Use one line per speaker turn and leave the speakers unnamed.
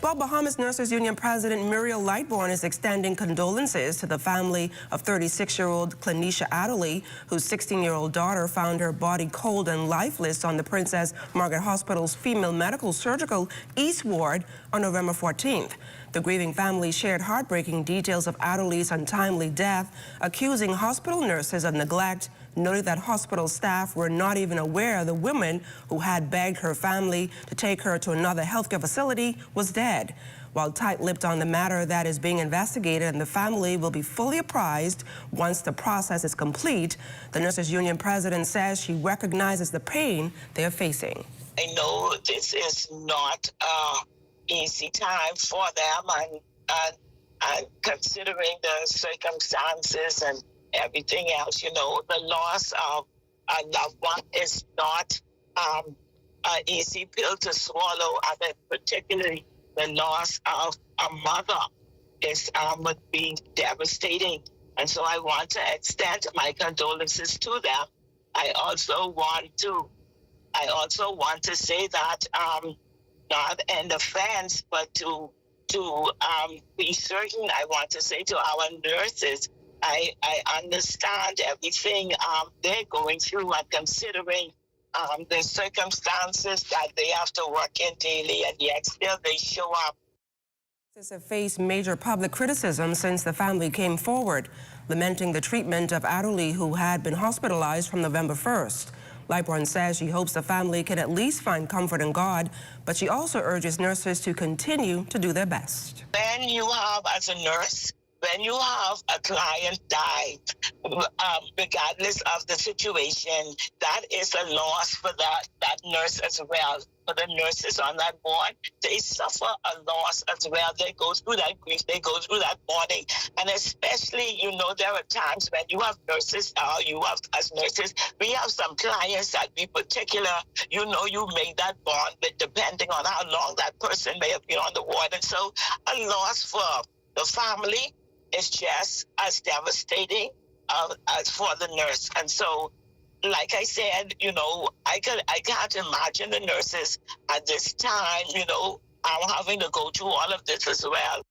Well, Bahamas Nurses Union President Muriel Lightbourn is extending condolences to the family of 36-year-old Clanisha Adderley, whose 16-year-old daughter found her body cold and lifeless on the Princess Margaret Hospital's female medical surgical East Ward on November 14th. The grieving family shared heartbreaking details of Adderley's untimely death, accusing hospital nurses of neglect, noting that hospital staff were not even aware the woman who had begged her family to take her to another healthcare facility was dead. While tight-lipped on the matter that is being investigated and the family will be fully apprised once the process is complete, the Nurses Union President says she recognizes the pain they are facing.
I know this is not an easy time for them, and considering the circumstances and everything else, you know, the loss of a loved one is not an easy pill to swallow, and then particularly the loss of a mother is would be devastating. And so I want to extend my condolences to them. I also want to say that not in offense, but to be certain, I want to say to our nurses, I understand everything they're going through, and considering the circumstances that they have to work in daily, and yet still they show up.
Nurses have faced major public criticism since the family came forward, lamenting the treatment of Adderley, who had been hospitalized from November 1st. Lightbourn says she hopes the family can at least find comfort in God, but she also urges nurses to continue to do their best.
When you have, as a nurse, when you have a client die, regardless of the situation, that is a loss for that nurse as well. For the nurses on that ward, they suffer a loss as well. They go through that grief, they go through that mourning. And especially, you know, there are times when you have nurses, as nurses, we have some clients that we particular, you know, you make that bond with, depending on how long that person may have been on the ward. And so a loss for the family is just as devastating as for the nurse. And so, like I said, you know, I can't imagine the nurses at this time, you know, having to go through all of this as well.